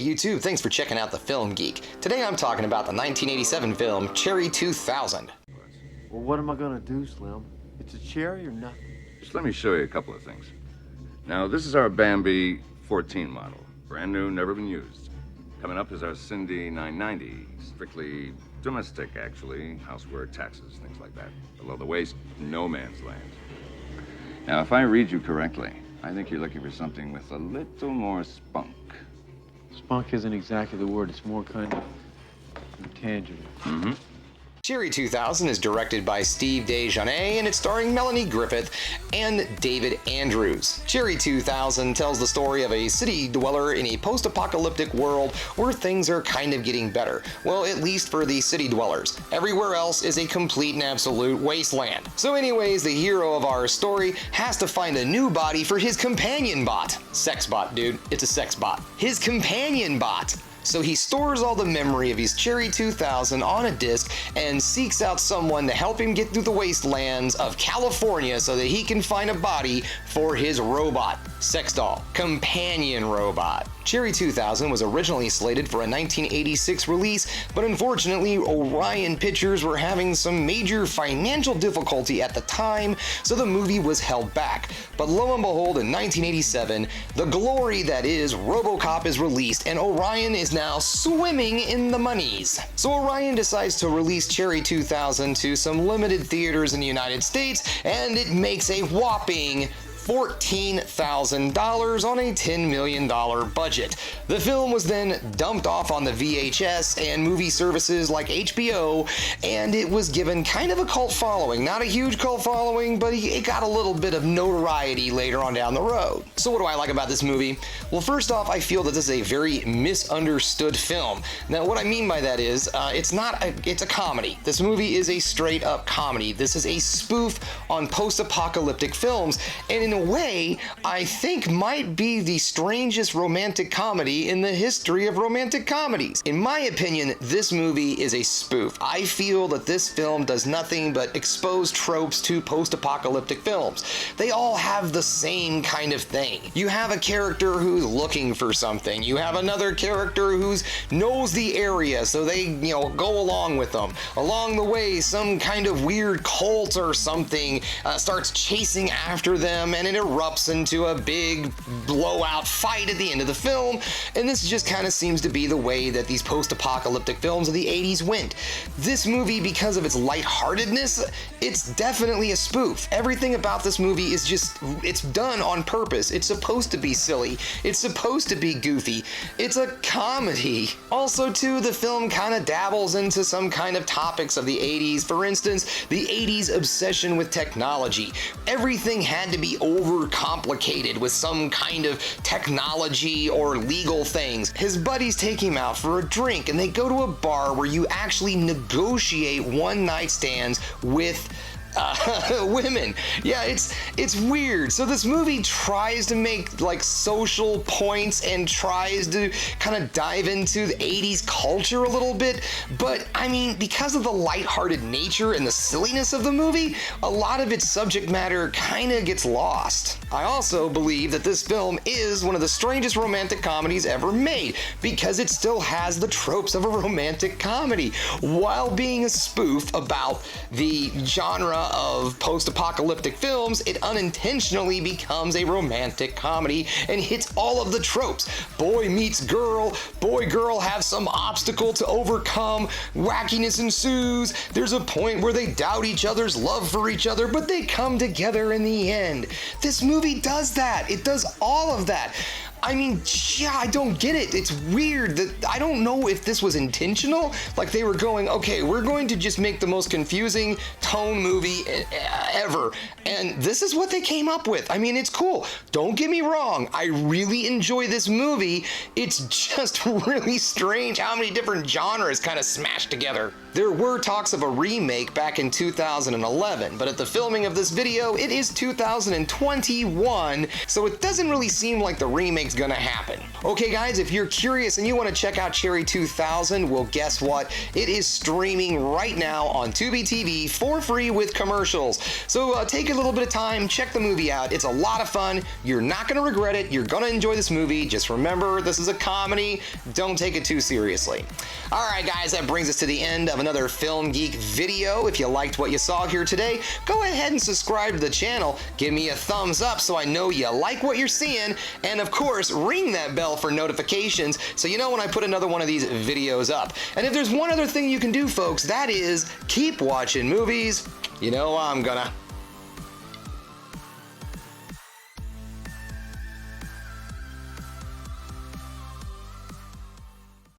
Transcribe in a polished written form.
YouTube, thanks for checking out The Film Geek. Today I'm talking about the 1987 film Cherry 2000. Well, what am I gonna do, Slim? It's a cherry or nothing? Just let me show you a couple of things. Now, this is our Bambi 14 model. Brand new, never been used. Coming up is our Cindy 990. Strictly domestic, actually. Housework, taxes, things like that. Below the waist, no man's land. Now, if I read you correctly, I think you're looking for something with a little more spunk. Spunk isn't exactly the word. It's more kind of intangible. Mm-hmm. Cherry 2000 is directed by Steve Dejanay and it's starring Melanie Griffith and David Andrews. Cherry 2000 tells the story of a city dweller in a post-apocalyptic world where things are kind of getting better. Well, at least for the city dwellers. Everywhere else is a complete and absolute wasteland. So anyways, the hero of our story has to find a new body for his companion bot. Sex bot, dude. It's a sex bot. His companion bot. So he stores all the memory of his Cherry 2000 on a disc and seeks out someone to help him get through the wastelands of California so that he can find a body for his robot, sex doll, companion robot. Cherry 2000 was originally slated for a 1986 release, but unfortunately Orion Pictures were having some major financial difficulty at the time, so the movie was held back. But lo and behold, in 1987, the glory that is RoboCop is released and Orion is now swimming in the monies. So Orion decides to release Cherry 2000 to some limited theaters in the United States, and it makes a whopping $14,000 on a $10 million budget. The film was then dumped off on the VHS and movie services like HBO, and it was given kind of a cult following. Not a huge cult following, but it got a little bit of notoriety later on down the road. So what do I like about this movie? Well, first off, I feel that this is a very misunderstood film. Now, what I mean by that is, it's a comedy. This movie is a straight up comedy. This is a spoof on post-apocalyptic films, and in a way, I think might be the strangest romantic comedy in the history of romantic comedies. In my opinion, this movie is a spoof. I feel that this film does nothing but expose tropes to post-apocalyptic films. They all have the same kind of thing. You have a character who's looking for something. You have another character who knows the area, so they, go along with them. Along the way, some kind of weird cult or something starts chasing after them, and it erupts into a big blowout fight at the end of the film, and this just kind of seems to be the way that these post-apocalyptic films of the 80s went. This movie, because of its lightheartedness, it's definitely a spoof. Everything about this movie is it's done on purpose. It's supposed to be silly. It's supposed to be goofy. It's a comedy. Also, too, the film kind of dabbles into some kind of topics of the 80s. For instance, the 80s obsession with technology. Everything had to be overcomplicated with some kind of technology or legal things. His buddies take him out for a drink and they go to a bar where you actually negotiate one-night stands with women. Yeah, it's weird. So this movie tries to make social points and tries to kind of dive into the 80s culture a little bit, but I mean, because of the lighthearted nature and the silliness of the movie, a lot of its subject matter kind of gets lost. I also believe that this film is one of the strangest romantic comedies ever made because it still has the tropes of a romantic comedy while being a spoof about the genre of post-apocalyptic films. It unintentionally becomes a romantic comedy and hits all of the tropes. Boy meets girl, boy-girl have some obstacle to overcome, wackiness ensues, there's a point where they doubt each other's love for each other, but they come together in the end. This movie does that. It does all of that. I mean, yeah, I don't get it. It's weird that I don't know if this was intentional. Like they were going, okay, we're going to just make the most confusing tone movie ever. And this is what they came up with. I mean, it's cool. Don't get me wrong. I really enjoy this movie. It's just really strange how many different genres kind of smashed together. There were talks of a remake back in 2011, but at the filming of this video, it is 2021, so it doesn't really seem like the remake's gonna happen. Okay guys, if you're curious and you want to check out Cherry 2000, well guess what? It is streaming right now on Tubi TV for free with commercials. So take a little bit of time, check the movie out. It's a lot of fun. You're not gonna regret it. You're gonna enjoy this movie. Just remember, this is a comedy. Don't take it too seriously. Alright guys, that brings us to the end of another Film Geek video. If you liked what you saw here today, go ahead and subscribe to the channel. Give me a thumbs up so I know you like what you're seeing. And of course, ring that bell for notifications so you know when I put another one of these videos up. And if there's one other thing you can do, folks, that is keep watching movies. You know I'm gonna.